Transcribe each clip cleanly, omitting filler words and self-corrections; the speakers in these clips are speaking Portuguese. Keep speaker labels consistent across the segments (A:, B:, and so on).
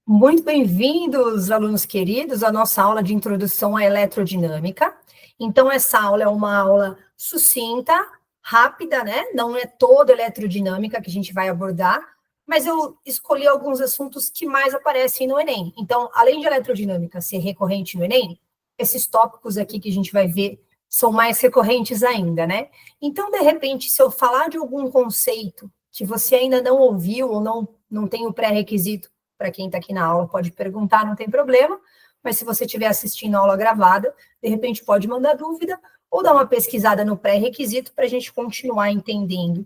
A: Muito bem-vindos, alunos queridos, à nossa aula de introdução à eletrodinâmica. Então, essa aula é uma aula sucinta, rápida, né? Não é toda eletrodinâmica que a gente vai abordar, mas eu escolhi alguns assuntos que mais aparecem no Enem. Então, além de eletrodinâmica ser recorrente no Enem, esses tópicos aqui que a gente vai ver são mais recorrentes ainda, né? Então, de repente, se eu falar de algum conceito que você ainda não ouviu ou não tem o pré-requisito, para quem está aqui na aula, pode perguntar, não tem problema, mas se você estiver assistindo a aula gravada, de repente pode mandar dúvida ou dar uma pesquisada no pré-requisito para a gente continuar entendendo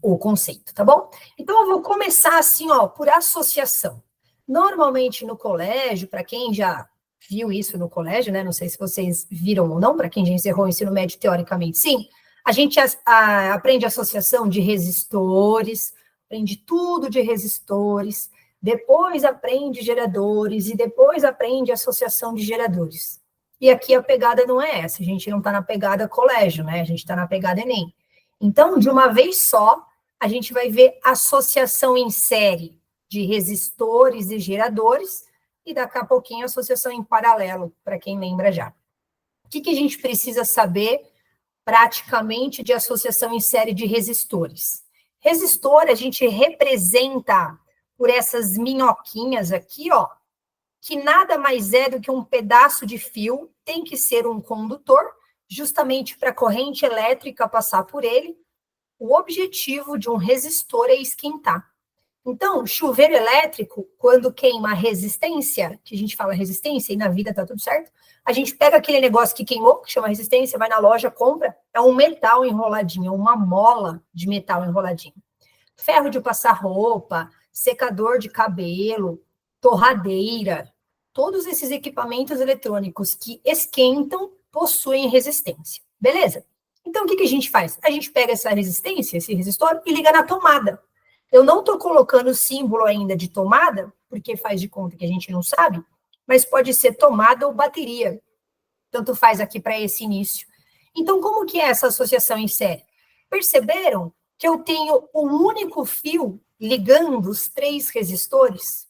A: o conceito, tá bom? Então, eu vou começar assim, ó, por associação. Normalmente no colégio, para quem já viu isso no colégio, né, não sei se vocês viram ou não, para quem já encerrou o ensino médio, teoricamente sim, a gente aprende associação de resistores, aprende tudo de resistores, depois aprende geradores e depois aprende associação de geradores. E aqui a pegada não é essa, a gente não está na pegada colégio, né? A gente está na pegada Enem. Então, de uma vez só, a gente vai ver associação em série de resistores e geradores e daqui a pouquinho associação em paralelo, para quem lembra já. O que a gente precisa saber praticamente de associação em série de resistores? Resistor a gente representa por essas minhoquinhas aqui, ó, que nada mais é do que um pedaço de fio, tem que ser um condutor, justamente para a corrente elétrica passar por ele. O objetivo de um resistor é esquentar. Então, chuveiro elétrico, quando queima a resistência, que a gente fala resistência e na vida tá tudo certo, a gente pega aquele negócio que queimou, que chama resistência, vai na loja, compra, é um metal enroladinho, é uma mola de metal enroladinho. Ferro de passar roupa, secador de cabelo, torradeira, todos esses equipamentos eletrônicos que esquentam possuem resistência. Beleza? Então, o que a gente faz? A gente pega essa resistência, esse resistor, e liga na tomada. Eu não estou colocando o símbolo ainda de tomada, porque faz de conta que a gente não sabe, mas pode ser tomada ou bateria. Tanto faz aqui para esse início. Então, como que é essa associação em série? Perceberam que eu tenho um único fio ligando os três resistores?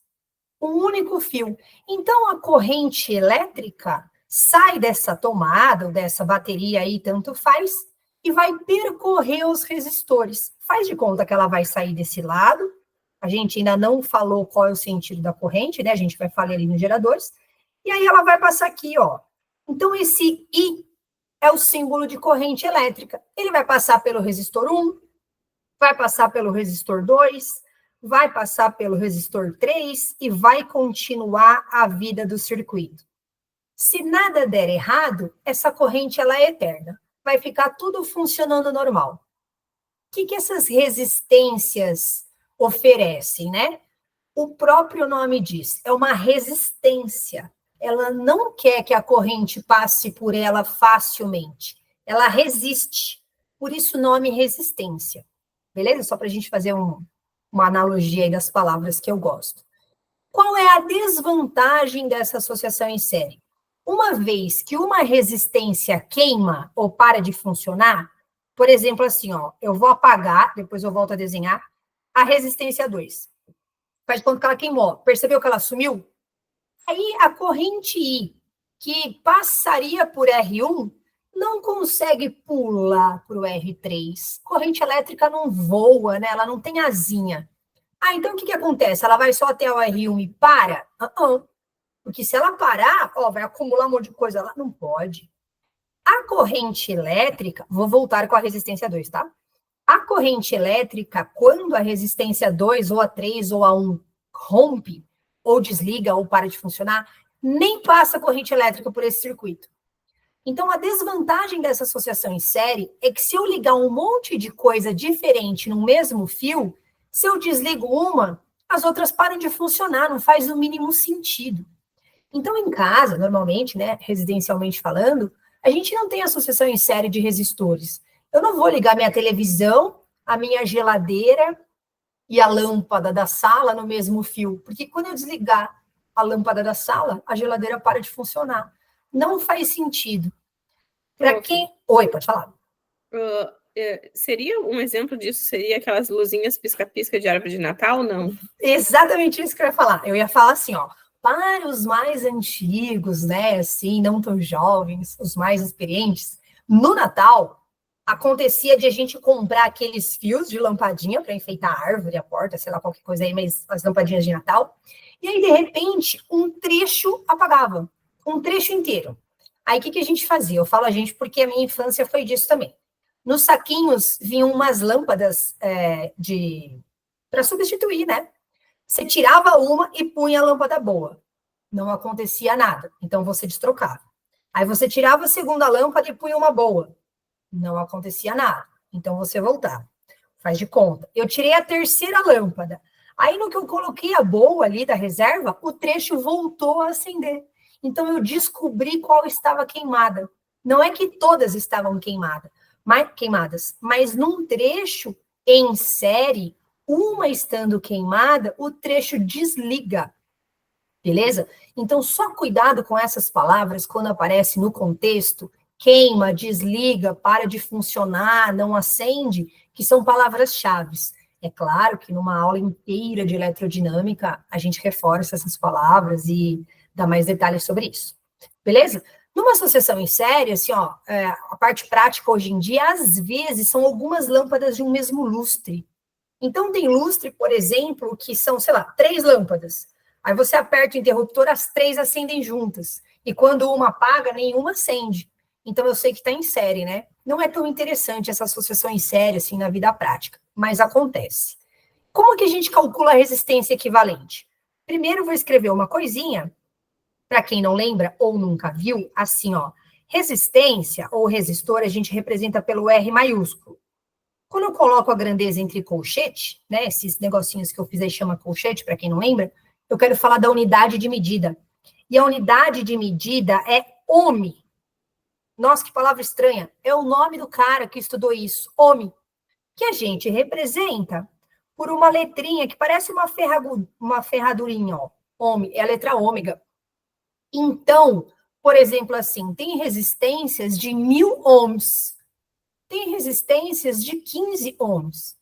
A: Um único fio. Então, a corrente elétrica sai dessa tomada ou dessa bateria aí, tanto faz, e vai percorrer os resistores. Faz de conta que ela vai sair desse lado. A gente ainda não falou qual é o sentido da corrente, né? A gente vai falar ali nos geradores. E aí ela vai passar aqui, ó. Então, esse I é o símbolo de corrente elétrica. Ele vai passar pelo resistor 1, vai passar pelo resistor 2, vai passar pelo resistor 3 e vai continuar a vida do circuito. Se nada der errado, essa corrente ela é eterna. Vai ficar tudo funcionando normal. O que essas resistências oferecem, né? O próprio nome diz, é uma resistência. Ela não quer que a corrente passe por ela facilmente. Ela resiste. Por isso o nome resistência. Beleza? Só para a gente fazer uma analogia aí das palavras que eu gosto. Qual é a desvantagem dessa associação em série? Uma vez que uma resistência queima ou para de funcionar, por exemplo, assim, ó, eu vou apagar, depois eu volto a desenhar, a resistência 2. Faz de conta que ela queimou. Percebeu que ela sumiu? Aí a corrente I, que passaria por R1, não consegue pular para o R3. Corrente elétrica não voa, né? Ela não tem asinha. Ah, então o que acontece? Ela vai só até o R1 e para? Porque se ela parar, ó, vai acumular um monte de coisa lá. Não pode. A corrente elétrica, vou voltar com a resistência 2, tá? A corrente elétrica, quando a resistência 2, ou a 3, ou a 1 rompe, ou desliga, ou para de funcionar, nem passa corrente elétrica por esse circuito. Então, a desvantagem dessa associação em série é que se eu ligar um monte de coisa diferente no mesmo fio, se eu desligo uma, as outras param de funcionar, não faz o mínimo sentido. Então, em casa, normalmente, né, residencialmente falando, a gente não tem associação em série de resistores. Eu não vou ligar minha televisão, a minha geladeira e a lâmpada da sala no mesmo fio, porque quando eu desligar a lâmpada da sala, a geladeira para de funcionar. Não faz sentido. Para quem... Oi, pode falar.
B: seria um exemplo disso? Seria aquelas luzinhas pisca-pisca de árvore de Natal, não?
A: Exatamente isso que eu ia falar. Eu ia falar assim, ó, para os mais antigos, né, assim, não tão jovens, os mais experientes, no Natal, acontecia de a gente comprar aqueles fios de lampadinha para enfeitar a árvore, a porta, sei lá, qualquer coisa aí, mas as lampadinhas de Natal. E aí, de repente, um trecho apagava, um trecho inteiro. Aí, o que a gente fazia? Eu falo a gente porque a minha infância foi disso também. Nos saquinhos vinham umas lâmpadas para substituir, né? Você tirava uma e punha a lâmpada boa. Não acontecia nada. Então, você destrocava. Aí, você tirava a segunda lâmpada e punha uma boa. Não acontecia nada. Então, você voltava. Faz de conta. Eu tirei a terceira lâmpada. Aí, no que eu coloquei a boa ali da reserva, o trecho voltou a acender. Então, eu descobri qual estava queimada. Não é que todas estavam queimadas, mas num trecho em série, uma estando queimada, o trecho desliga. Beleza? Então, só cuidado com essas palavras quando aparece no contexto, queima, desliga, para de funcionar, não acende, que são palavras-chave. É claro que numa aula inteira de eletroddinâmica, a gente reforça essas palavras e dá mais detalhes sobre isso. Beleza? Numa associação em série, assim, ó, a parte prática hoje em dia, às vezes, são algumas lâmpadas de um mesmo lustre. Então, tem lustre, por exemplo, que são, sei lá, 3 lâmpadas. Aí você aperta o interruptor, as 3 acendem juntas. E quando uma apaga, nenhuma acende. Então, eu sei que está em série, né? Não é tão interessante essa associação em série, assim, na vida prática, mas acontece. Como que a gente calcula a resistência equivalente? Primeiro, eu vou escrever uma coisinha, para quem não lembra ou nunca viu, assim, ó. Resistência ou resistor, a gente representa pelo R maiúsculo. Quando eu coloco a grandeza entre colchete, né, esses negocinhos que eu fiz aí chama colchete, para quem não lembra, eu quero falar da unidade de medida. E a unidade de medida é ohm. Nossa, que palavra estranha. É o nome do cara que estudou isso, ohm, que a gente representa por uma letrinha que parece uma ferradurinha, ó. Ohm, é a letra ômega. Então, por exemplo, assim, tem resistências de 1000 ohms, tem resistências de 15 ohms.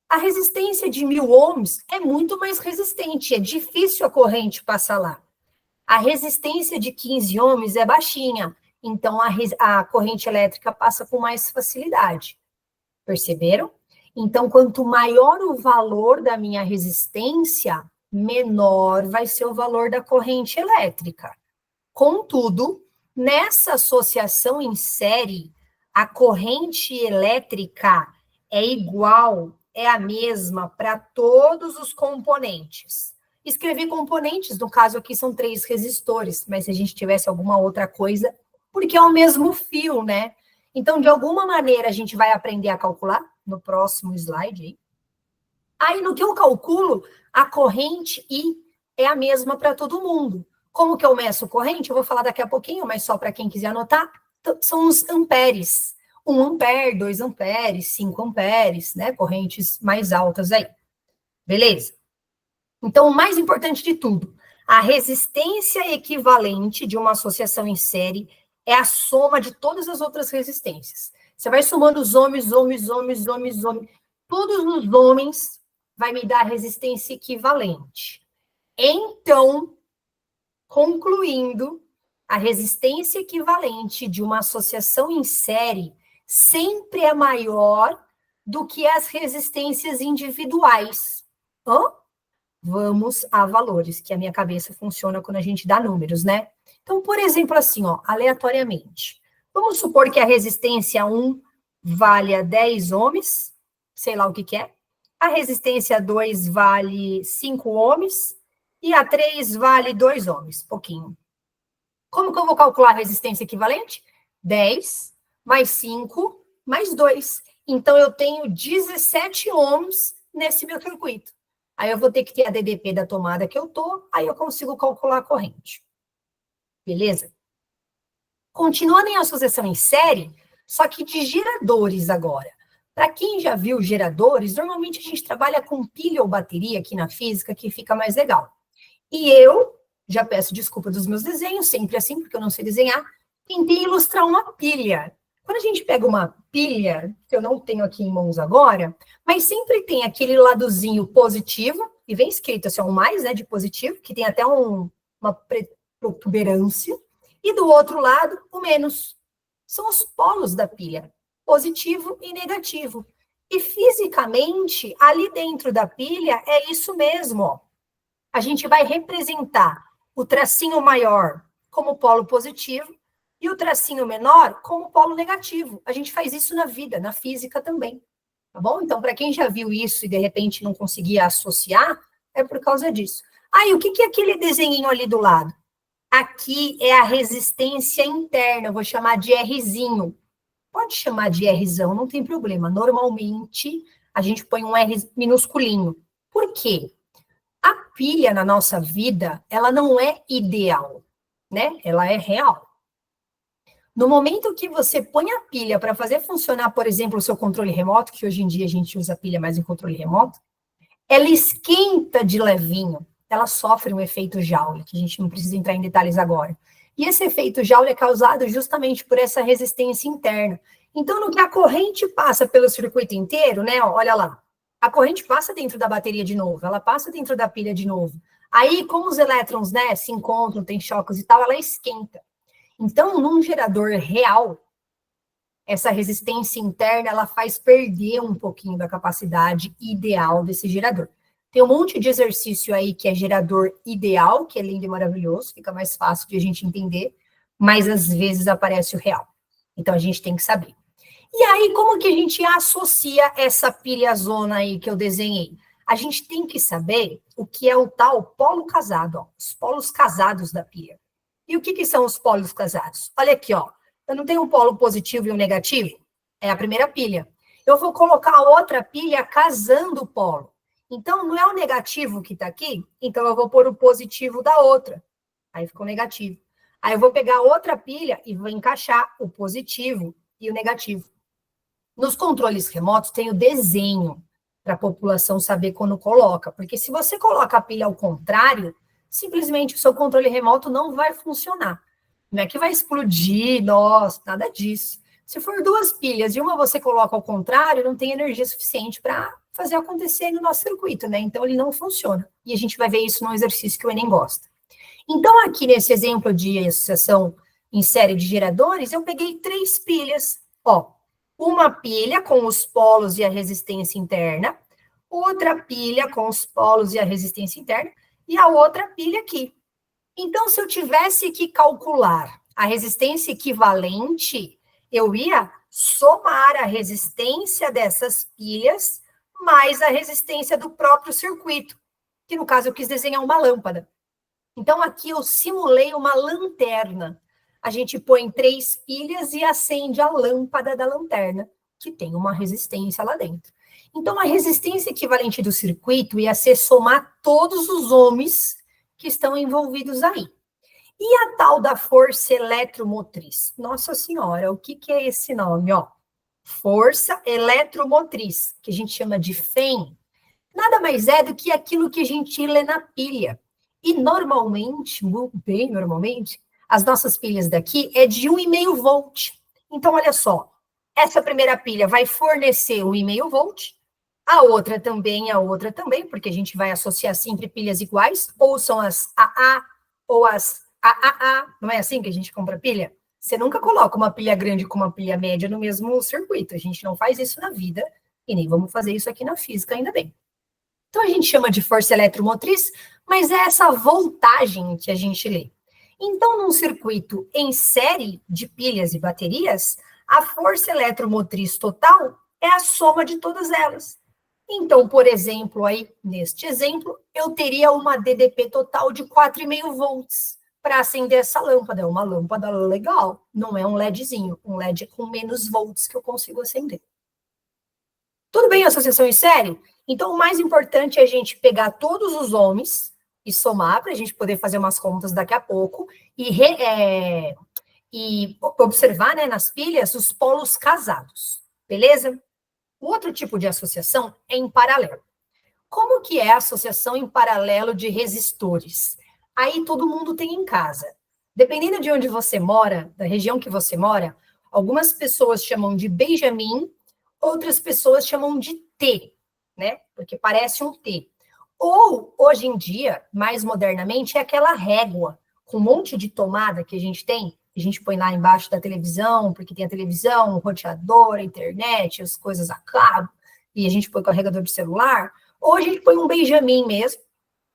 A: A resistência de 1000 ohms é muito mais resistente, é difícil a corrente passar lá. A resistência de 15 ohms é baixinha, então a corrente elétrica passa com mais facilidade. Perceberam? Então, quanto maior o valor da minha resistência, menor vai ser o valor da corrente elétrica. Contudo, nessa associação em série, a corrente elétrica é igual, é a mesma para todos os componentes. Escrevi componentes, no caso aqui são 3 resistores, mas se a gente tivesse alguma outra coisa, porque é o mesmo fio, né? Então, de alguma maneira, a gente vai aprender a calcular no próximo slide. Aí, no que eu calculo, a corrente I é a mesma para todo mundo. Como que eu meço corrente? Eu vou falar daqui a pouquinho, mas só para quem quiser anotar, são os amperes. 1 ampere, 2 amperes, 5 amperes, né? Correntes mais altas aí. Beleza? Então, o mais importante de tudo, a resistência equivalente de uma associação em série é a soma de todas as outras resistências. Você vai somando os ohms. Todos os ohms vai me dar resistência equivalente. Então, concluindo, a resistência equivalente de uma associação em série sempre é maior do que as resistências individuais. Vamos a valores, que a minha cabeça funciona quando a gente dá números, né? Então, por exemplo, assim, ó, aleatoriamente. Vamos supor que a resistência 1 vale 10 ohms, sei lá o que é. A resistência 2 vale 5 ohms e a 3 vale 2 ohms, pouquinho. Como que eu vou calcular a resistência equivalente? 10 mais 5 mais 2. Então, eu tenho 17 ohms nesse meu circuito. Aí eu vou ter que ter a DDP da tomada que eu tô, aí eu consigo calcular a corrente. Beleza? Continuando em associação em série, só que de geradores agora. Para quem já viu geradores, normalmente a gente trabalha com pilha ou bateria aqui na física, que fica mais legal. E eu, já peço desculpa dos meus desenhos, sempre assim, porque eu não sei desenhar, tentei ilustrar uma pilha. Quando a gente pega uma pilha, que eu não tenho aqui em mãos agora, mas sempre tem aquele ladozinho positivo, e vem escrito assim, um mais, né, de positivo, que tem até uma protuberância, e do outro lado, o menos. São os polos da pilha, positivo e negativo. E fisicamente, ali dentro da pilha, é isso mesmo, ó. A gente vai representar o tracinho maior como polo positivo e o tracinho menor como polo negativo. A gente faz isso na vida, na física também, tá bom? Então, para quem já viu isso e de repente não conseguia associar, é por causa disso. Aí, o que é aquele desenhinho ali do lado? Aqui é a resistência interna, eu vou chamar de Rzinho. Pode chamar de Rzão, não tem problema. Normalmente, a gente põe um R minusculinho. Por quê? A pilha na nossa vida, ela não é ideal, né? Ela é real. No momento que você põe a pilha para fazer funcionar, por exemplo, o seu controle remoto, que hoje em dia a gente usa a pilha mais em controle remoto, ela esquenta de levinho, ela sofre um efeito Joule, que a gente não precisa entrar em detalhes agora. E esse efeito Joule é causado justamente por essa resistência interna. Então, no que a corrente passa pelo circuito inteiro, né? Olha lá, a corrente passa dentro da bateria de novo, ela passa dentro da pilha de novo. Aí, como os elétrons, né, se encontram, tem choques e tal, ela esquenta. Então, num gerador real, essa resistência interna, ela faz perder um pouquinho da capacidade ideal desse gerador. Tem um monte de exercício aí que é gerador ideal, que é lindo e maravilhoso, fica mais fácil de a gente entender, mas às vezes aparece o real. Então, a gente tem que saber. E aí, como que a gente associa essa pilhazona aí que eu desenhei? A gente tem que saber o que é o tal polo casado, ó, os polos casados da pilha. E o que são os polos casados? Olha aqui, ó. Eu não tenho um polo positivo e um negativo? É a primeira pilha. Eu vou colocar a outra pilha casando o polo. Então, não é o negativo que está aqui? Então, eu vou pôr o positivo da outra. Aí ficou negativo. Aí eu vou pegar outra pilha e vou encaixar o positivo e o negativo. Nos controles remotos tem o desenho para a população saber quando coloca. Porque se você coloca a pilha ao contrário, simplesmente o seu controle remoto não vai funcionar. Não é que vai explodir, nossa, nada disso. Se for duas pilhas e uma você coloca ao contrário, não tem energia suficiente para fazer acontecer no nosso circuito, né? Então ele não funciona. E a gente vai ver isso num exercício que o Enem gosta. Então, aqui nesse exemplo de associação em série de geradores, eu peguei 3 pilhas. Ó, uma pilha com os polos e a resistência interna, outra pilha com os polos e a resistência interna, e a outra pilha aqui. Então, se eu tivesse que calcular a resistência equivalente, eu ia somar a resistência dessas pilhas mais a resistência do próprio circuito, que no caso eu quis desenhar uma lâmpada. Então, aqui eu simulei uma lanterna. A gente põe 3 pilhas e acende a lâmpada da lanterna, que tem uma resistência lá dentro. Então, a resistência equivalente do circuito ia ser somar todos os ohms que estão envolvidos aí. E a tal da força eletromotriz? Nossa Senhora, o que é esse nome? Ó, força eletromotriz, que a gente chama de FEM, nada mais é do que aquilo que a gente lê na pilha. E normalmente, bem normalmente, as nossas pilhas daqui é de 1,5 volt. Então, olha só, essa primeira pilha vai fornecer 1,5 volt, a outra também, porque a gente vai associar sempre pilhas iguais, ou são as AA, ou as AAA, não é assim que a gente compra pilha? Você nunca coloca uma pilha grande com uma pilha média no mesmo circuito, a gente não faz isso na vida, e nem vamos fazer isso aqui na física, ainda bem. Então, a gente chama de força eletromotriz, mas é essa voltagem que a gente lê. Então, num circuito em série de pilhas e baterias, a força eletromotriz total é a soma de todas elas. Então, por exemplo, aí, neste exemplo, eu teria uma DDP total de 4,5 volts para acender essa lâmpada. É uma lâmpada legal, não é um LEDzinho. Um LED é com menos volts que eu consigo acender. Tudo bem, associação em série? Então, o mais importante é a gente pegar todos os ohms e somar, para a gente poder fazer umas contas daqui a pouco, e observar, né, nas pilhas os polos casados, beleza? O outro tipo de associação é em paralelo. Como que é a associação em paralelo de resistores? Aí todo mundo tem em casa. Dependendo de onde você mora, da região que você mora, Algumas pessoas chamam de Benjamin, outras pessoas chamam de T, né? Porque parece um T. Ou, hoje em dia, mais modernamente, é aquela régua com um monte de tomada que a gente tem, a gente põe lá embaixo da televisão, porque tem a televisão, o roteador, a internet, as coisas a cabo, e a gente põe carregador de celular. Ou a gente põe um Benjamin mesmo.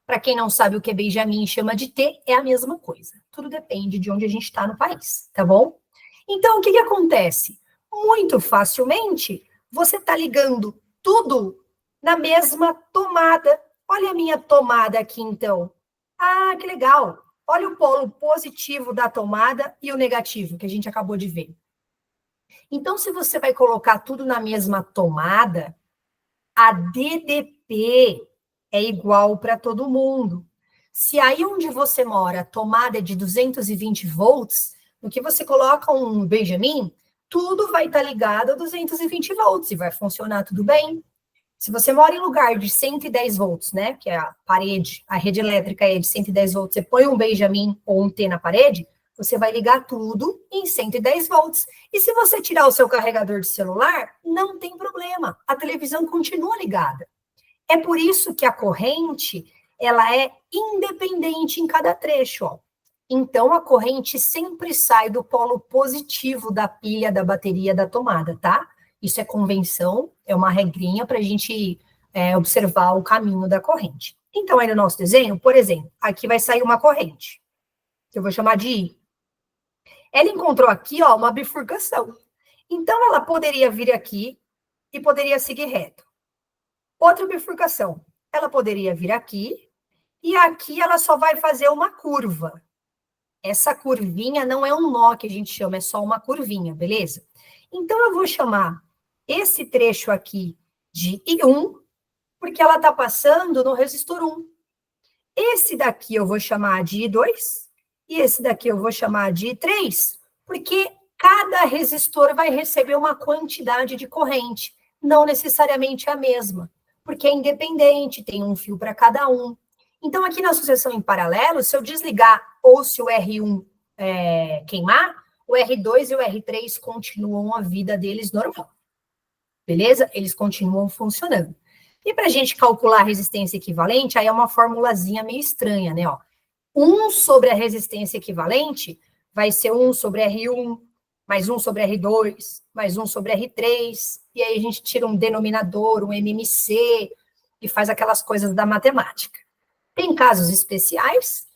A: Para quem não sabe o que é Benjamin chama de T, é a mesma coisa. Tudo depende de onde a gente está no país, tá bom? Então, o que acontece? Muito facilmente, você está ligando tudo na mesma tomada. Olha a minha tomada aqui, então. Ah, que legal. Olha o polo positivo da tomada e o negativo, que a gente acabou de ver. Então, se você vai colocar tudo na mesma tomada, a DDP é igual para todo mundo. Se aí onde você mora a tomada é de 220 volts, no que você coloca um Benjamin, tudo vai estar ligado a 220 volts e vai funcionar tudo bem. Se você mora em lugar de 110 volts, né, que é a parede, a rede elétrica é de 110 volts, você põe um Benjamin ou um T na parede, você vai ligar tudo em 110 volts. E se você tirar o seu carregador de celular, não tem problema, a televisão continua ligada. É por isso que a corrente, ela é independente em cada trecho, ó. Então, a corrente sempre sai do polo positivo da pilha, da bateria, da tomada, tá? Isso é convenção, é uma regrinha para a gente observar o caminho da corrente. Então, aí no nosso desenho, por exemplo, aqui vai sair uma corrente, que eu vou chamar de I. Ela encontrou aqui, ó, uma bifurcação. Então, ela poderia vir aqui e poderia seguir reto. Outra bifurcação, ela poderia vir aqui e aqui ela só vai fazer uma curva. Essa curvinha não é um nó que a gente chama, é só uma curvinha, beleza? Então, eu vou chamar esse trecho aqui de I1, porque ela está passando no resistor 1. Esse daqui eu vou chamar de I2, e esse daqui eu vou chamar de I3, porque cada resistor vai receber uma quantidade de corrente, não necessariamente a mesma, porque é independente, tem um fio para cada um. Então, aqui na sucessão em paralelo, se eu desligar ou se o R1 queimar, o R2 e o R3 continuam a vida deles normal. Beleza? Eles continuam funcionando. E para a gente calcular a resistência equivalente, aí é uma formulazinha meio estranha, né? Ó, 1 sobre a resistência equivalente vai ser 1 sobre R1, mais 1 sobre R2, mais 1 sobre R3, e aí a gente tira um denominador, um MMC, e faz aquelas coisas da matemática. Tem casos especiais,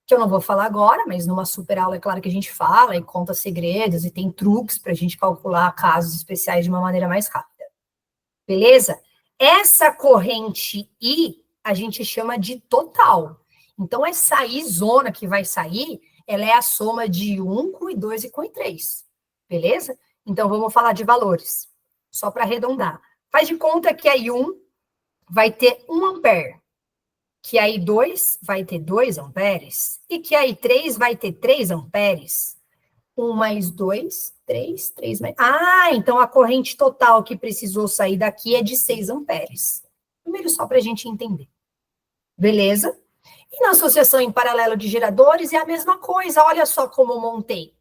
A: que eu não vou falar agora, mas numa super aula é claro que a gente fala e conta segredos e tem truques para a gente calcular casos especiais de uma maneira mais rápida. Beleza? Essa corrente I a gente chama de total. Então, essa I zona que vai sair, ela é a soma de I1 com I2 e com I3. Beleza? Então, vamos falar de valores. Só para arredondar. Faz de conta que a I1 vai ter 1 ampere, que a I2 vai ter 2 amperes e que a I3 vai ter 3 amperes. 1 mais 2, 3, 3 mais... Ah, então a corrente total que precisou sair daqui é de 6 amperes. Primeiro só para a gente entender. Beleza? E na associação em paralelo de geradores é a mesma coisa. Olha só como eu montei.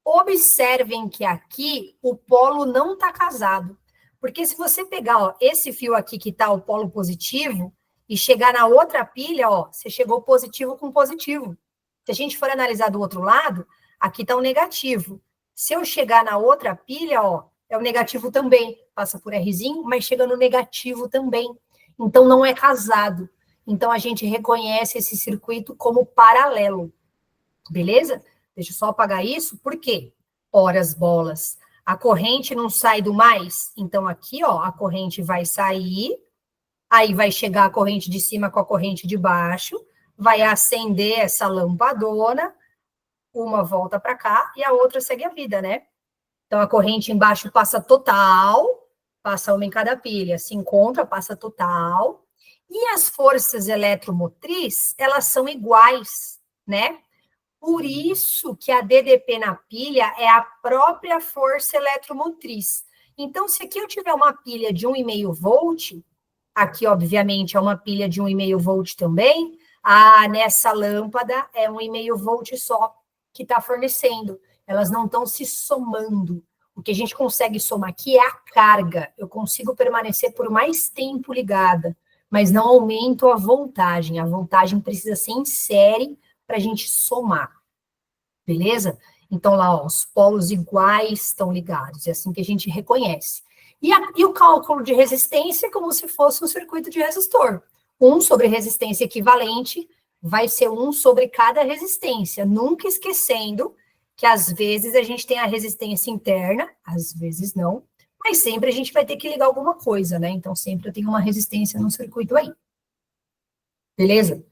A: Observem que aqui o polo não está casado. Porque se você pegar ó, esse fio aqui que está o polo positivo e chegar na outra pilha, ó, você chegou positivo com positivo. Se a gente for analisar do outro lado, aqui está o negativo. Se eu chegar na outra pilha, ó, é o negativo também. Passa por Rzinho, mas chega no negativo também. Então, não é casado. Então, a gente reconhece esse circuito como paralelo. Beleza? Deixa eu só apagar isso. Por quê? Ora as bolas. A corrente não sai do mais. Então, aqui, ó, a corrente vai sair. Aí vai chegar a corrente de cima com a corrente de baixo. Vai acender essa lampadona. Uma volta para cá e a outra segue a vida, né? Então, a corrente embaixo passa total, passa uma em cada pilha, se encontra, passa total. E as forças eletromotriz, elas são iguais, né? Por isso que a DDP na pilha é a própria força eletromotriz. Então, se aqui eu tiver uma pilha de 1,5 volt, aqui, obviamente, é uma pilha de 1,5 volt também, nessa lâmpada é 1,5 volt só que está fornecendo. Elas não estão se somando. O que a gente consegue somar aqui é a carga. Eu consigo permanecer por mais tempo ligada, mas não aumento a voltagem. A voltagem precisa ser em série para a gente somar. Beleza? Então, lá, ó, os polos iguais estão ligados. É assim que a gente reconhece. E o cálculo de resistência é como se fosse um circuito de resistor. 1 sobre resistência equivalente vai ser 1 sobre cada resistência. Nunca esquecendo que, às vezes, a gente tem a resistência interna, às vezes não, mas sempre a gente vai ter que ligar alguma coisa, né? Então, sempre eu tenho uma resistência no circuito aí. Beleza?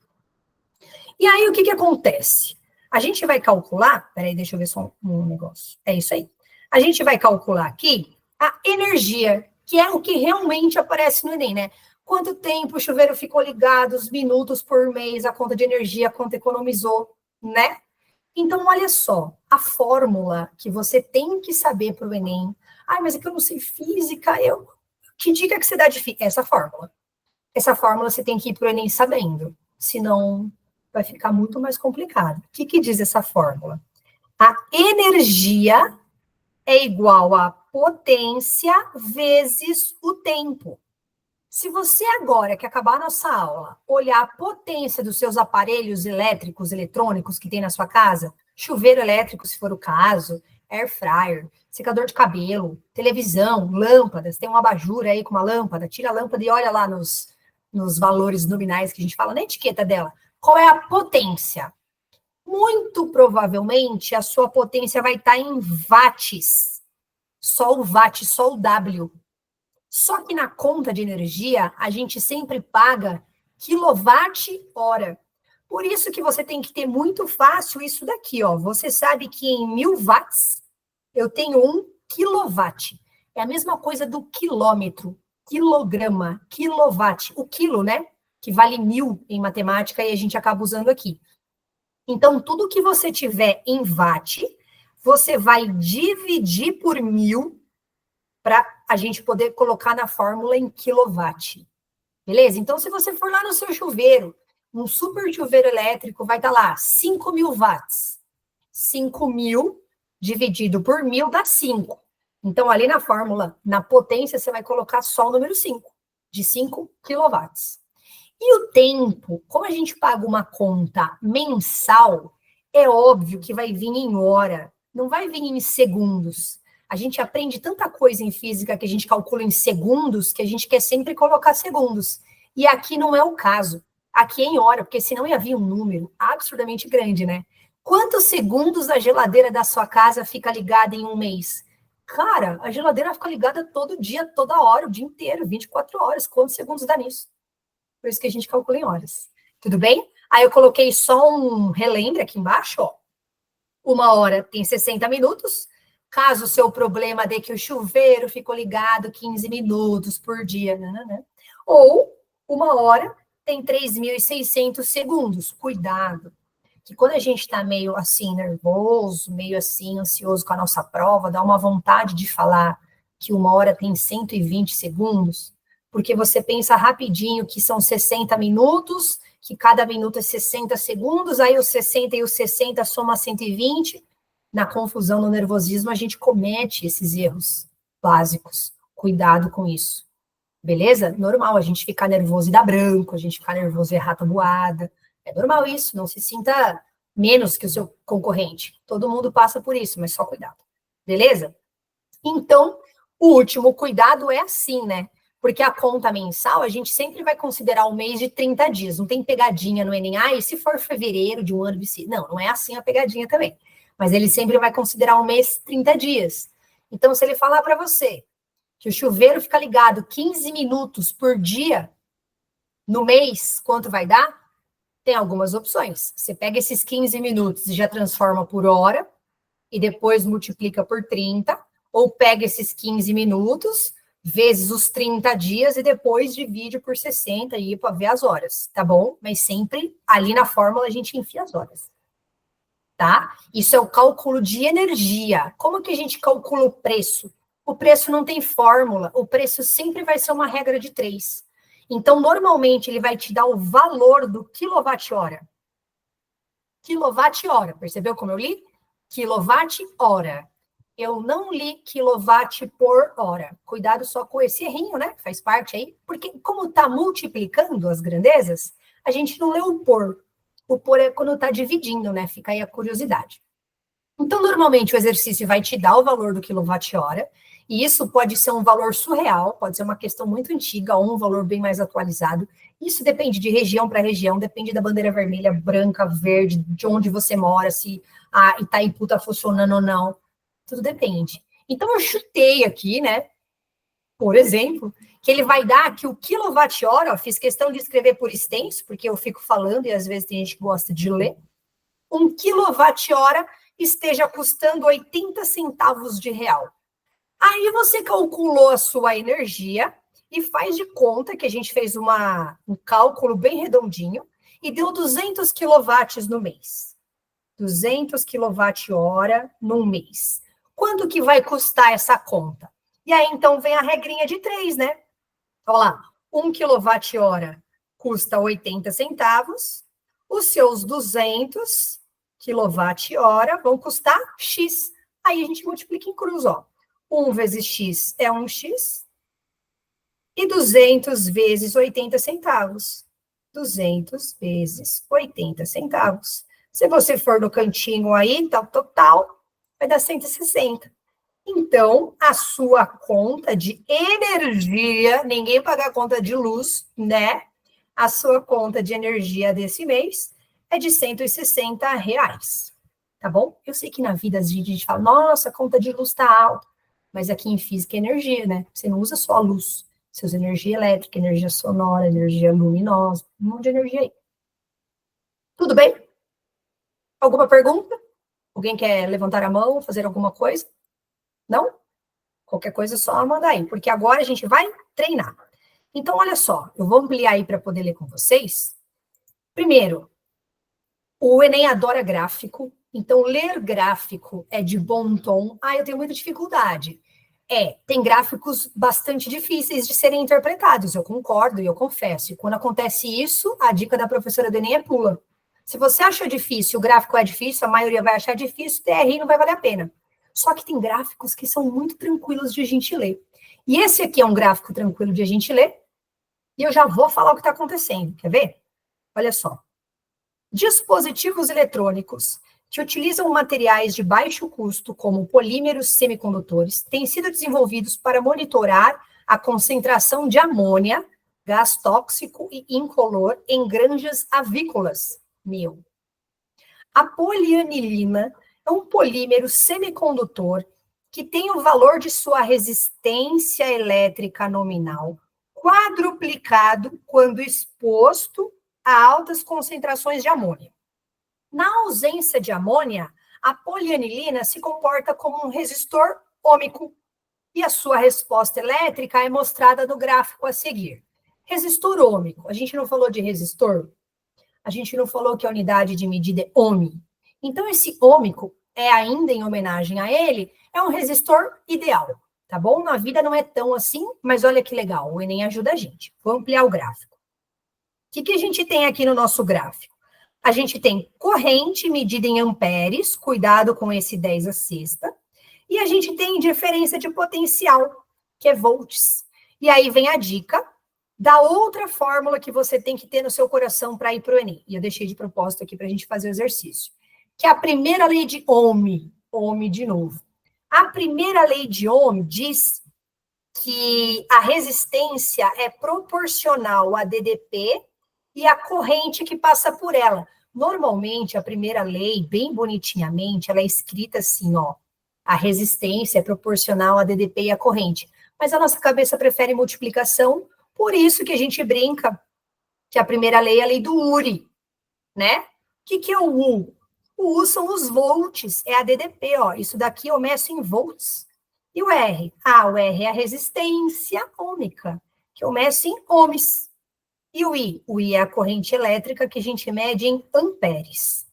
A: E aí, o que acontece? A gente vai calcular, peraí, deixa eu ver só um negócio. É isso aí. A gente vai calcular aqui a energia, que é o que realmente aparece no Enem, né? Quanto tempo o chuveiro ficou ligado, os minutos por mês, a conta de energia, quanto economizou, né? Então, olha só, a fórmula que você tem que saber para o Enem. Ai, mas é que eu não sei física, Que dica que você dá de física? Essa fórmula. Essa fórmula você tem que ir para o Enem sabendo, senão vai ficar muito mais complicado. O que diz essa fórmula? A energia é igual a potência vezes o tempo. Se você agora, que acabar a nossa aula, olhar a potência dos seus aparelhos elétricos, eletrônicos que tem na sua casa, chuveiro elétrico, se for o caso, air fryer, secador de cabelo, televisão, lâmpadas, tem um abajur aí com uma lâmpada, tira a lâmpada e olha lá nos valores nominais que a gente fala na etiqueta dela. Qual é a potência? Muito provavelmente a sua potência vai estar em watts. Só o watt, só o W. Só que na conta de energia, a gente sempre paga quilowatt-hora. Por isso que você tem que ter muito fácil isso daqui, ó. Você sabe que em 1000 watts, eu tenho 1 quilowatt. É a mesma coisa do quilômetro, quilograma, quilowatt. O quilo, né? Que vale 1000 em matemática e a gente acaba usando aqui. Então, tudo que você tiver em watt, você vai dividir por 1000 para a gente poder colocar na fórmula em quilowatt. Beleza? Então, se você for lá no seu chuveiro, um super chuveiro elétrico, vai estar lá 5.000 watts. 5.000 dividido por 1000 dá 5. Então, ali na fórmula, na potência, você vai colocar só o número 5, de 5 quilowatts. E o tempo, como a gente paga uma conta mensal, é óbvio que vai vir em hora, não vai vir em segundos. A gente aprende tanta coisa em física que a gente calcula em segundos, que a gente quer sempre colocar segundos. E aqui não é o caso. Aqui é em hora, porque senão ia vir um número absurdamente grande, né? Quantos segundos a geladeira da sua casa fica ligada em um mês? Cara, a geladeira fica ligada todo dia, toda hora, o dia inteiro, 24 horas. Quantos segundos dá nisso? Por isso que a gente calcula em horas. Tudo bem? Aí eu coloquei só um relembre aqui embaixo, ó. 1 hora tem 60 minutos. Caso o seu problema de que o chuveiro ficou ligado 15 minutos por dia, né? Ou 1 hora tem 3.600 segundos. Cuidado, que quando a gente está meio assim nervoso, meio assim ansioso com a nossa prova, dá uma vontade de falar que 1 hora tem 120 segundos, porque você pensa rapidinho que são 60 minutos, que cada minuto é 60 segundos, aí os 60 e os 60 soma 120. Na confusão, no nervosismo, a gente comete esses erros básicos. Cuidado com isso. Beleza? Normal a gente ficar nervoso e dar branco, a gente ficar nervoso e errar tabuada. É normal isso, não se sinta menos que o seu concorrente. Todo mundo passa por isso, mas só cuidado. Beleza? Então, o último cuidado é assim, né? Porque a conta mensal, a gente sempre vai considerar o mês de 30 dias. Não tem pegadinha no Enem. Ah, e se for fevereiro de um ano bissexto? Não, não é assim a pegadinha também. Mas ele sempre vai considerar um mês 30 dias. Então, se ele falar para você que o chuveiro fica ligado 15 minutos por dia no mês, quanto vai dar? Tem algumas opções. Você pega esses 15 minutos e já transforma por hora, e depois multiplica por 30, ou pega esses 15 minutos, vezes os 30 dias, e depois divide por 60 aí para ver as horas, tá bom? Mas sempre ali na fórmula a gente enfia as horas. Tá? Isso é o cálculo de energia. Como que a gente calcula o preço? O preço não tem fórmula, o preço sempre vai ser uma regra de 3. Então, normalmente, ele vai te dar o valor do quilowatt-hora. Quilowatt-hora, percebeu como eu li? Quilowatt-hora. Eu não li quilowatt por hora. Cuidado só com esse errinho, né? Faz parte aí. Porque como está multiplicando as grandezas, a gente não lê o por. O por é quando está dividindo, né? Fica aí a curiosidade. Então, normalmente, o exercício vai te dar o valor do quilowatt-hora, e isso pode ser um valor surreal, pode ser uma questão muito antiga ou um valor bem mais atualizado. Isso depende de região para região, depende da bandeira vermelha, branca, verde, de onde você mora, se a Itaipu está funcionando ou não. Tudo depende. Então, eu chutei aqui, né, por exemplo, que ele vai dar que o quilowatt-hora, ó, fiz questão de escrever por extenso, porque eu fico falando e às vezes tem gente que gosta de ler, 1 kWh esteja custando 80 centavos de real. Aí você calculou a sua energia e faz de conta que a gente fez um cálculo bem redondinho e deu 200 quilowatts no mês. 200 kWh no mês. Quanto que vai custar essa conta? E aí, então, vem a regrinha de 3, né? Olha lá, 1 kWh custa 80 centavos, os seus 200 kWh vão custar X. Aí a gente multiplica em cruz, ó. 1 vezes X é 1x, e 200 vezes 80 centavos. 200 vezes 80 centavos. Se você for no cantinho aí, tá o total, vai dar 160. Então, a sua conta de energia, ninguém paga a conta de luz, né? A sua conta de energia desse mês é de R$ 160, tá bom? Eu sei que na vida a gente fala, nossa, a conta de luz tá alta, mas aqui em física é energia, né? Você não usa só a luz, você usa energia elétrica, energia sonora, energia luminosa, um monte de energia aí. Tudo bem? Alguma pergunta? Alguém quer levantar a mão, fazer alguma coisa? Não? Qualquer coisa é só mandar aí, porque agora a gente vai treinar. Então, olha só, eu vou ampliar aí para poder ler com vocês. Primeiro, o Enem adora gráfico, então ler gráfico é de bom tom. Ah, eu tenho muita dificuldade. Tem gráficos bastante difíceis de serem interpretados, eu concordo e eu confesso. E quando acontece isso, a dica da professora do Enem é pula. Se você acha difícil, o gráfico é difícil, a maioria vai achar difícil, TRI não vai valer a pena. Só que tem gráficos que são muito tranquilos de a gente ler. E esse aqui é um gráfico tranquilo de a gente ler, e eu já vou falar o que está acontecendo. Quer ver? Olha só. Dispositivos eletrônicos que utilizam materiais de baixo custo, como polímeros semicondutores, têm sido desenvolvidos para monitorar a concentração de amônia, gás tóxico e incolor, em granjas avícolas. A polianilina é um polímero semicondutor que tem o valor de sua resistência elétrica nominal quadruplicado quando exposto a altas concentrações de amônia. Na ausência de amônia, a polianilina se comporta como um resistor ôhmico e a sua resposta elétrica é mostrada no gráfico a seguir. Resistor ôhmico, a gente não falou de resistor? A gente não falou que a unidade de medida é ohm. Então, esse ôhmico, ainda em homenagem a ele, é um resistor ideal, tá bom? Na vida não é tão assim, mas olha que legal, o Enem ajuda a gente. Vou ampliar o gráfico. O que a gente tem aqui no nosso gráfico? A gente tem corrente medida em amperes, cuidado com esse 10 a sexta, e a gente tem diferença de potencial, que é volts. E aí vem a dica da outra fórmula que você tem que ter no seu coração para ir para o Enem. E eu deixei de propósito aqui para a gente fazer o exercício. Que é a primeira lei de Ohm. Ohm de novo. A primeira lei de Ohm diz que a resistência é proporcional a DDP e a corrente que passa por ela. Normalmente, a primeira lei, bem bonitinhamente, ela é escrita assim, ó. A resistência é proporcional a DDP e a corrente. Mas a nossa cabeça prefere multiplicação, por isso que a gente brinca que a primeira lei é a lei do Uri, né? O que é o U? O U são os volts, é a DDP, ó. Isso daqui eu meço em volts. E o R? O R é a resistência ôhmica, que eu meço em ohms. E o I? O I é a corrente elétrica que a gente mede em amperes.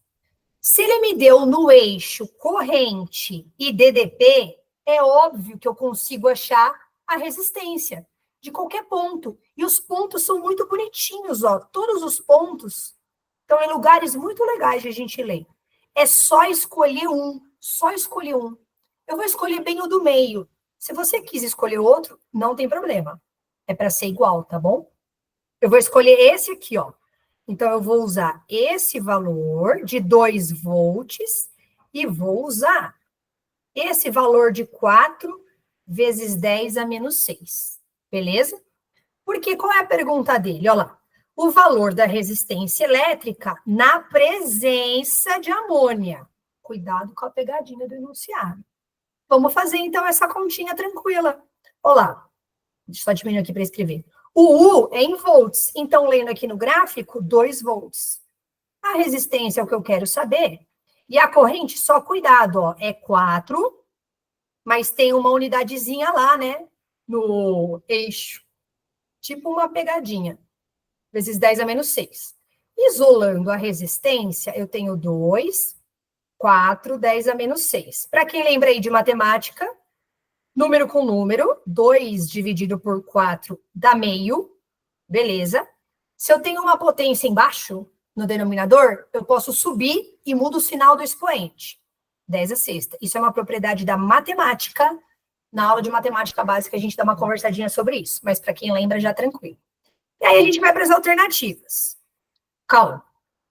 A: Se ele me deu no eixo corrente e DDP, é óbvio que eu consigo achar a resistência de qualquer ponto. E os pontos são muito bonitinhos, ó. Todos os pontos estão em lugares muito legais de a gente ler. É só escolher um, só escolher um. Eu vou escolher bem o do meio. Se você quis escolher outro, não tem problema. É para ser igual, tá bom? Eu vou escolher esse aqui, ó. Então, eu vou usar esse valor de 2 volts e vou usar esse valor de 4 vezes 10 a menos 6. Beleza? Porque qual é a pergunta dele? Olha lá. O valor da resistência elétrica na presença de amônia. Cuidado com a pegadinha do enunciado. Vamos fazer, então, essa continha tranquila. Olha lá. Deixa eu só diminuir aqui para escrever. O U é em volts. Então, lendo aqui no gráfico, 2 volts. A resistência é o que eu quero saber. E a corrente, só cuidado, ó, é 4, mas tem uma unidadezinha lá, né? No eixo. Tipo uma pegadinha. Vezes 10 a menos 6. Isolando a resistência, eu tenho 2, 4, 10 a menos 6. Para quem lembra aí de matemática, número com número, 2 dividido por 4 dá meio, beleza? Se eu tenho uma potência embaixo, no denominador, eu posso subir e mudo o sinal do expoente. 10 a sexta. Isso é uma propriedade da matemática. Na aula de matemática básica, a gente dá uma conversadinha sobre isso. Mas para quem lembra, já tranquilo. E aí a gente vai para as alternativas. Calma.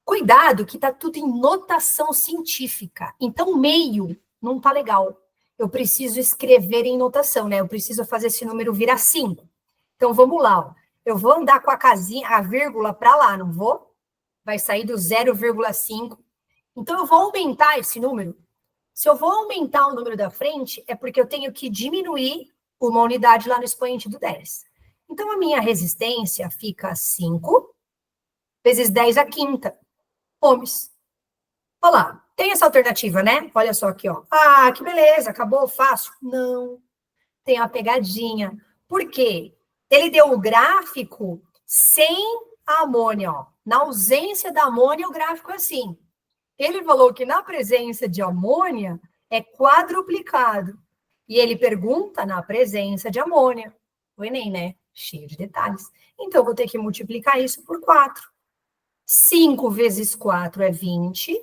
A: Cuidado que tá tudo em notação científica. Então, meio não tá legal. Eu preciso escrever em notação, né? Eu preciso fazer esse número virar 5. Então, vamos lá. Ó. Eu vou andar com a casinha, a vírgula para lá, não vou? Vai sair do 0,5. Então, eu vou aumentar esse número. Se eu vou aumentar o número da frente, é porque eu tenho que diminuir uma unidade lá no expoente do 10. Então, a minha resistência fica 5 vezes 10 a quinta ohms. Olha lá, tem essa alternativa, né? Olha só aqui, ó. Ah, que beleza, acabou fácil. Não, tem uma pegadinha. Por quê? Ele deu o gráfico sem a amônia, ó. Na ausência da amônia, o gráfico é assim. Ele falou que na presença de amônia é quadruplicado. E ele pergunta na presença de amônia. O Enem, né? Cheio de detalhes. Então, eu vou ter que multiplicar isso por 4. 5 vezes 4 é 20.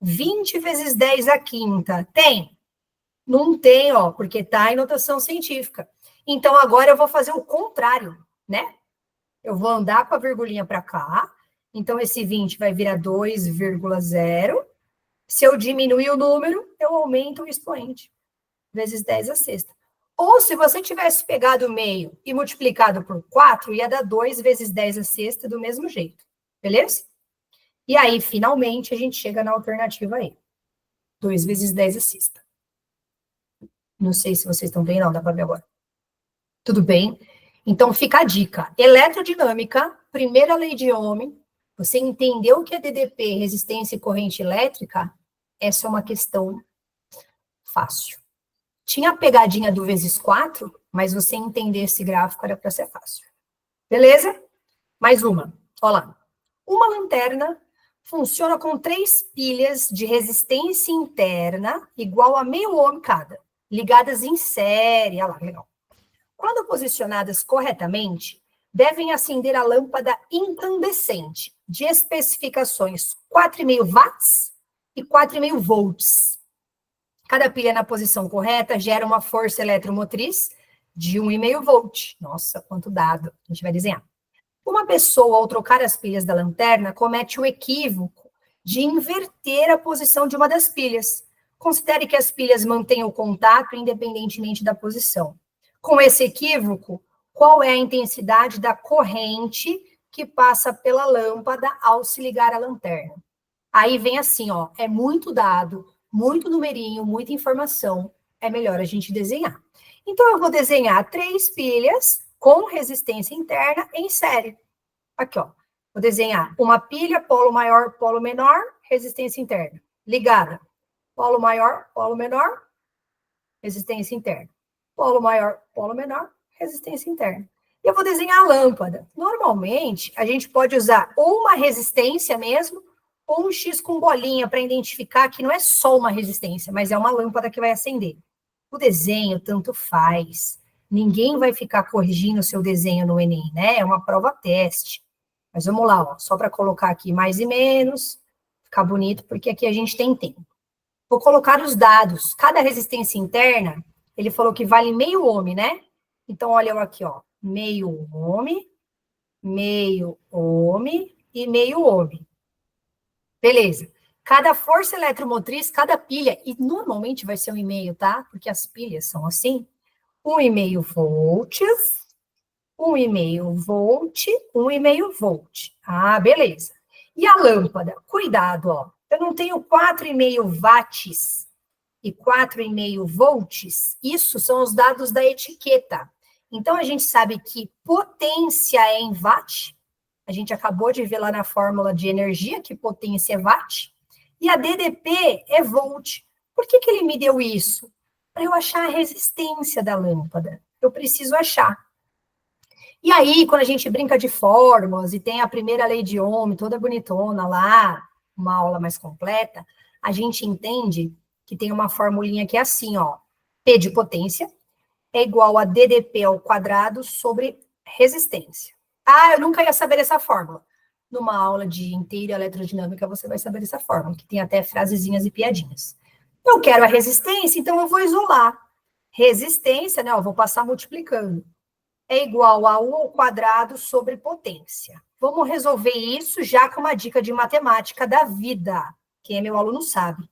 A: 20 vezes 10 a quinta. Tem? Não tem, ó, porque tá em notação científica. Então, agora eu vou fazer o contrário, né? Eu vou andar com a virgulinha para cá. Então, esse 20 vai virar 2,0. Se eu diminuir o número, eu aumento o expoente. Vezes 10 a sexta. Ou se você tivesse pegado o meio e multiplicado por 4, ia dar 2 vezes 10 a sexta do mesmo jeito. Beleza? E aí, finalmente, a gente chega na alternativa aí. 2 vezes 10 a sexta. Não sei se vocês estão bem, não, dá para ver agora. Tudo bem? Então, fica a dica. Eletrodinâmica, primeira lei de Ohm. Você entendeu o que é DDP, resistência e corrente elétrica? Essa é uma questão fácil. Tinha a pegadinha do vezes 4, mas você entender esse gráfico era para ser fácil. Beleza? Mais uma. Olha lá. Uma lanterna funciona com 3 pilhas de resistência interna igual a meio ohm cada, ligadas em série. Olha lá, legal. Quando posicionadas corretamente, devem acender a lâmpada incandescente, de especificações 4,5 watts e 4,5 volts. Cada pilha na posição correta gera uma força eletromotriz de 1,5 volt. Nossa, quanto dado. A gente vai desenhar. Uma pessoa, ao trocar as pilhas da lanterna, comete o equívoco de inverter a posição de uma das pilhas. Considere que as pilhas mantêm o contato independentemente da posição. Com esse equívoco, qual é a intensidade da corrente que passa pela lâmpada ao se ligar à lanterna? Aí vem assim, ó, é muito dado, muito numerinho, muita informação, é melhor a gente desenhar. Então, eu vou desenhar 3 pilhas com resistência interna em série. Aqui, ó. Vou desenhar uma pilha, polo maior, polo menor, resistência interna. Ligada. Polo maior, polo menor, resistência interna. Polo maior, polo menor, resistência interna. E eu vou desenhar a lâmpada. Normalmente, a gente pode usar ou uma resistência mesmo, ou um X com bolinha para identificar que não é só uma resistência, mas é uma lâmpada que vai acender. O desenho tanto faz. Ninguém vai ficar corrigindo o seu desenho no Enem, né? É uma prova teste. Mas vamos lá, ó, só para colocar aqui mais e menos, ficar bonito, porque aqui a gente tem tempo. Vou colocar os dados. Cada resistência interna, ele falou que vale meio ohm, né? Então, olha eu aqui, ó. Meio ohm e meio ohm. Beleza. Cada força eletromotriz, cada pilha, e normalmente vai ser 1,5, tá? Porque as pilhas são assim, 1,5 volts, 1,5 volt, 1,5 volt. Ah, beleza. E a lâmpada? Cuidado, ó. Eu não tenho 4,5 watts e 4,5 volts. Isso são os dados da etiqueta. Então, a gente sabe que potência é em watt. A gente acabou de ver lá na fórmula de energia que potência é watt. E a DDP é volt. Por que ele me deu isso? Para eu achar a resistência da lâmpada. Eu preciso achar. E aí, quando a gente brinca de fórmulas e tem a primeira lei de Ohm, toda bonitona lá, uma aula mais completa, a gente entende que tem uma formulinha que é assim, ó. P de potência é igual a DDP ao quadrado sobre resistência. Ah, eu nunca ia saber essa fórmula. Numa aula de inteira eletrodinâmica, você vai saber essa fórmula, que tem até frasezinhas e piadinhas. Eu quero a resistência, então eu vou isolar. Resistência, né? Eu vou passar multiplicando. É igual a 1 ao quadrado sobre potência. Vamos resolver isso já com uma dica de matemática da vida. Quem é meu aluno sabe.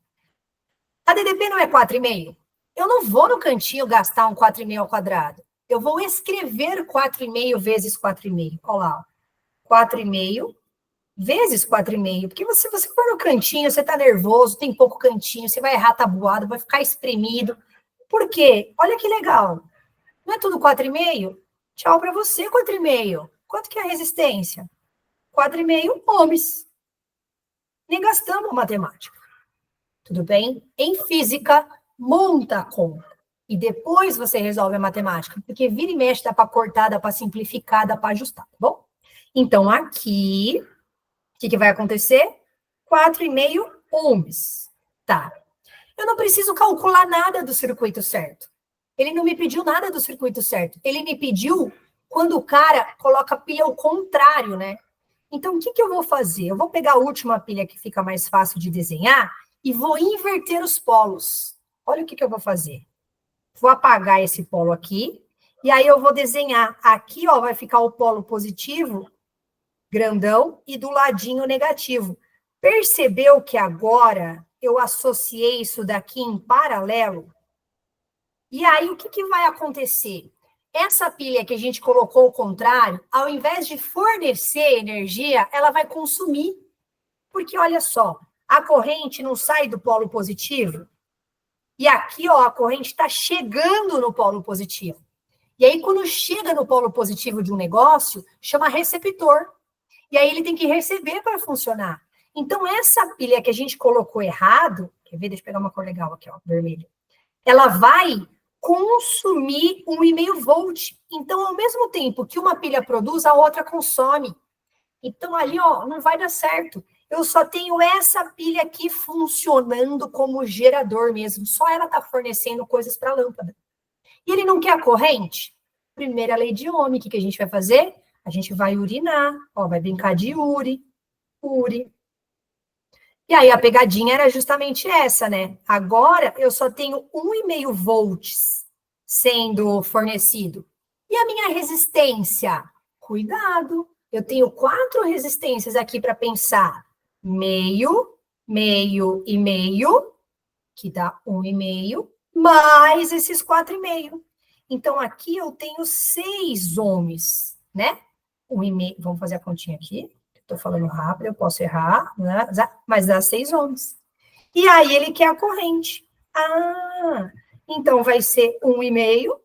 A: A DDP não é 4,5? Eu não vou no cantinho gastar um 4,5 ao quadrado. Eu vou escrever 4,5 vezes 4,5. Olha lá. 4,5 vezes 4,5. Porque se você for no cantinho, você está nervoso, tem pouco cantinho, você vai errar tabuado, vai ficar espremido. Por quê? Olha que legal. Não é tudo 4,5? Tchau para você, 4,5. Quanto que é a resistência? 4,5 ohms. Nem gastamos matemática. Tudo bem? Em física, monta a conta. E depois você resolve a matemática. Porque vira e mexe, dá para cortar, dá para simplificar, dá para ajustar, tá bom? Então, aqui, o que vai acontecer? 4,5 ohms. Tá. Eu não preciso calcular nada do circuito certo. Ele não me pediu nada do circuito certo. Ele me pediu quando o cara coloca a pilha ao contrário, né? Então, o que eu vou fazer? Eu vou pegar a última pilha que fica mais fácil de desenhar e vou inverter os polos. Olha o que eu vou fazer. Vou apagar esse polo aqui, e aí eu vou desenhar. Aqui, ó, vai ficar o polo positivo, grandão, e do ladinho negativo. Percebeu que agora eu associei isso daqui em paralelo? E aí, o que vai acontecer? Essa pilha que a gente colocou ao contrário, ao invés de fornecer energia, ela vai consumir. Porque, olha só, a corrente não sai do polo positivo? E aqui, ó, a corrente está chegando no polo positivo. E aí, quando chega no polo positivo de um negócio, chama receptor. E aí, ele tem que receber para funcionar. Então, essa pilha que a gente colocou errado, quer ver? Deixa eu pegar uma cor legal aqui, ó, vermelho. Ela vai consumir 1,5 volt. Então, ao mesmo tempo que uma pilha produz, a outra consome. Então, ali, ó, não vai dar certo. Eu só tenho essa pilha aqui funcionando como gerador mesmo. Só ela está fornecendo coisas para a lâmpada. E ele não quer a corrente? Primeira lei de Ohm, o que a gente vai fazer? A gente vai urinar, ó, vai brincar de uri. E aí a pegadinha era justamente essa, né? Agora eu só tenho 1,5 volts sendo fornecido. E a minha resistência? Cuidado, eu tenho 4 resistências aqui para pensar. Meio, meio e meio, que dá 1,5, mais esses 4,5. Então, aqui eu tenho 6 ohms, né? 1,5, vamos fazer a continha aqui. Estou falando rápido, eu posso errar, né? Mas dá 6 ohms. E aí ele quer a corrente. Ah, então vai ser 1,5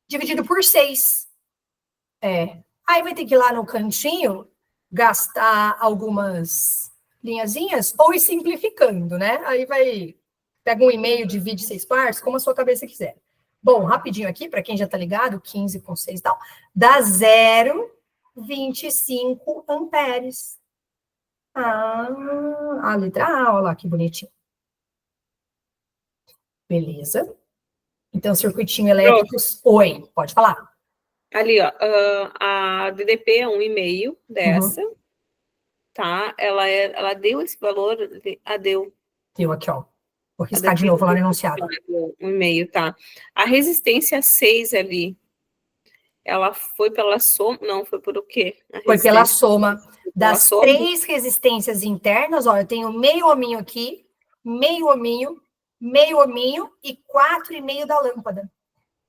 A: dividido por 6. Aí vai ter que ir lá no cantinho, gastar algumas linhazinhas, ou ir simplificando, né? Aí vai, pega 1,5, divide 6 partes, como a sua cabeça quiser. Bom, rapidinho aqui, para quem já tá ligado, 15 com 6 e tal, dá 0,25 amperes. A letra A, olha lá que bonitinho. Beleza. Então, circuitinho elétrico. Oi, pode falar.
B: Ali, ó, a DDP é 1,5 dessa, tá? Ela deu esse valor, deu.
A: Deu aqui, ó. Vou riscar de novo lá no enunciado.
B: 1,5, tá. A resistência 6 ali, ela foi pela soma? Não, foi por o quê?
A: Foi pela soma das
B: soma?
A: 3 resistências internas. Ó, eu tenho meio ohminho aqui, meio ohminho e 4,5 da lâmpada.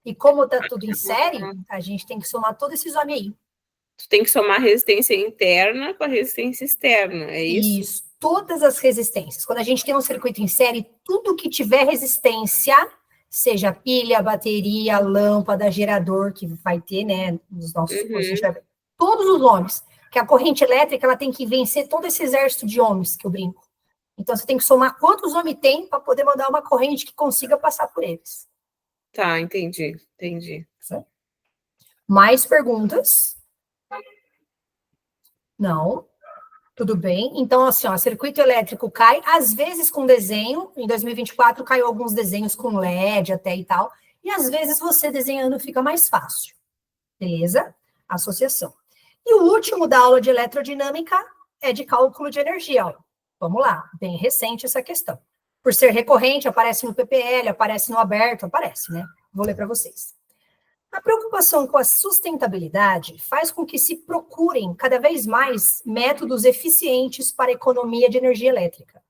A: E como tá tudo em série, a gente tem que somar todos esses ohms aí.
B: Tu tem que somar a resistência interna com a resistência externa, é isso?
A: Isso, todas as resistências. Quando a gente tem um circuito em série, tudo que tiver resistência, seja pilha, bateria, lâmpada, gerador, que vai ter, né, nos nossos todos os ohms, que a corrente elétrica ela tem que vencer todo esse exército de ohms que eu brinco. Então, você tem que somar quantos ohms tem para poder mandar uma corrente que consiga passar por eles.
B: Tá, entendi.
A: Mais perguntas? Não. Tudo bem. Então, assim, ó, circuito elétrico cai, às vezes com desenho. Em 2024 caiu alguns desenhos com LED até e tal. E às vezes você desenhando fica mais fácil. Beleza? Associação. E o último da aula de elerodinâmica é de cálculo de energia. Ó. Vamos lá, bem recente essa questão. Por ser recorrente, aparece no PPL, aparece no aberto, aparece, né? Vou ler para vocês. A preocupação com a sustentabilidade faz com que se procurem cada vez mais métodos eficientes para a economia de energia elétrica.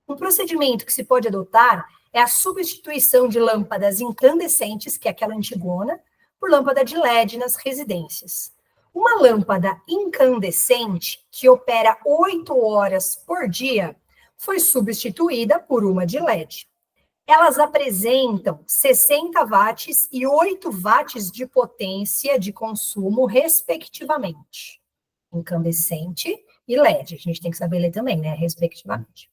A: Um procedimento que se pode adotar é a substituição de lâmpadas incandescentes, que é aquela antigona, por lâmpada de LED nas residências. Uma lâmpada incandescente, que opera 8 horas por dia, foi substituída por uma de LED. Elas apresentam 60 watts e 8 watts de potência de consumo, respectivamente. Incandescente e LED. A gente tem que saber ler também, né? Respectivamente.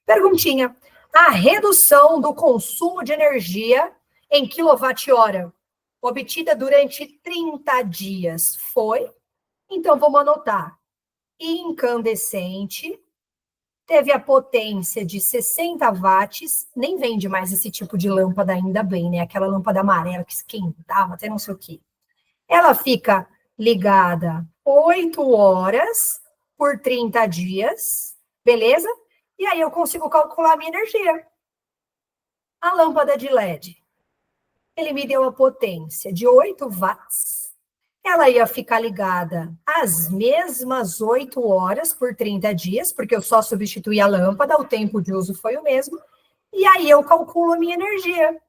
A: Perguntinha. A redução do consumo de energia em quilowatt-hora obtida durante 30 dias foi? Então, vamos anotar. Incandescente teve a potência de 60 watts, nem vende mais esse tipo de lâmpada ainda bem, né? Aquela lâmpada amarela que esquentava, até não sei o quê. Ela fica ligada 8 horas por 30 dias, beleza? E aí eu consigo calcular a minha energia. A lâmpada de LED, ele me deu a potência de 8 watts. Ela ia ficar ligada às mesmas 8 horas por 30 dias, porque eu só substituí a lâmpada, o tempo de uso foi o mesmo, e aí eu calculo a minha energia,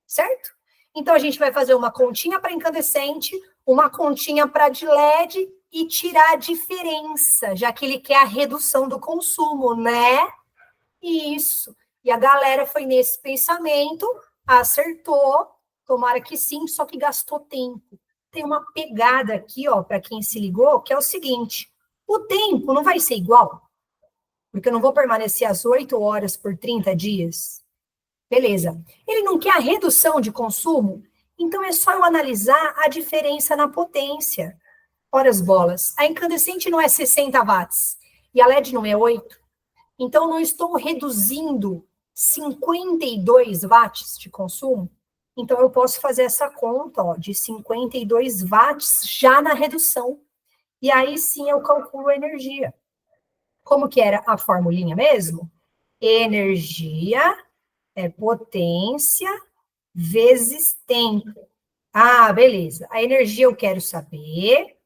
A: certo? Então, a gente vai fazer uma continha para incandescente, uma continha para de LED e tirar a diferença, já que ele quer a redução do consumo, né? Isso. E a galera foi nesse pensamento, acertou, tomara que sim, só que gastou tempo. Tem uma pegada aqui, ó, para quem se ligou, que é o seguinte: o tempo não vai ser igual, porque eu não vou permanecer às 8 horas por 30 dias. Beleza. Ele não quer a redução de consumo, então é só eu analisar a diferença na potência. Ora as bolas. A incandescente não é 60 watts e a LED não é 8. Então, não estou reduzindo 52 watts de consumo. Então, eu posso fazer essa conta, ó, de 52 watts já na redução. E aí, sim, eu calculo a energia. Como que era a formulinha mesmo? Energia é potência vezes tempo. Ah, beleza. A energia eu quero saber.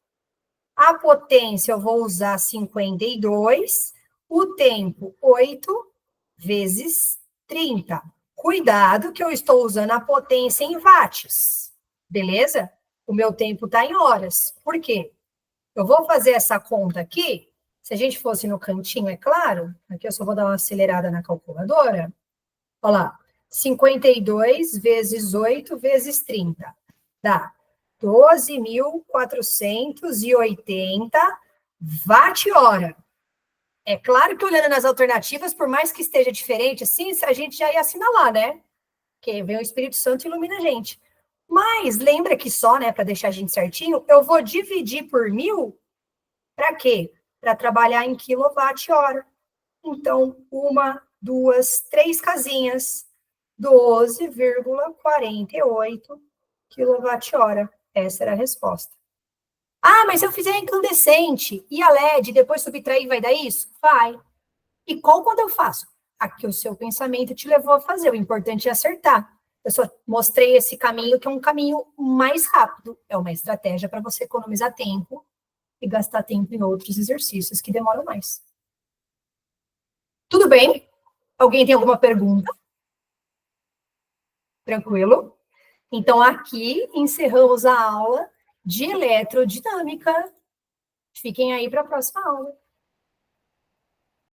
A: A potência eu vou usar 52. O tempo, 8 vezes 30. Cuidado que eu estou usando a potência em watts, beleza? O meu tempo está em horas. Por quê? Eu vou fazer essa conta aqui, se a gente fosse no cantinho, é claro, aqui eu só vou dar uma acelerada na calculadora. Olha lá, 52 vezes 8 vezes 30. Dá 12.480 watt-hora. É claro que olhando nas alternativas, por mais que esteja diferente, assim, a gente já ia assinalar, né? Porque vem o Espírito Santo e ilumina a gente. Mas lembra que só, né, para deixar a gente certinho, eu vou dividir por 1.000, para quê? Para trabalhar em quilowatt-hora. Então, 1, 2, 3 casinhas, 12,48 quilowatt-hora. Essa era a resposta. Ah, mas se eu fizer incandescente e a LED, depois subtrair, vai dar isso? Vai. E qual quando eu faço? a que o seu pensamento te levou a fazer. O importante é acertar. Eu só mostrei esse caminho, que é um caminho mais rápido. É uma estratégia para você economizar tempo e gastar tempo em outros exercícios que demoram mais. Tudo bem? Alguém tem alguma pergunta? Tranquilo? Então, aqui encerramos a aula de eletrodinâmica. Fiquem aí para a próxima aula.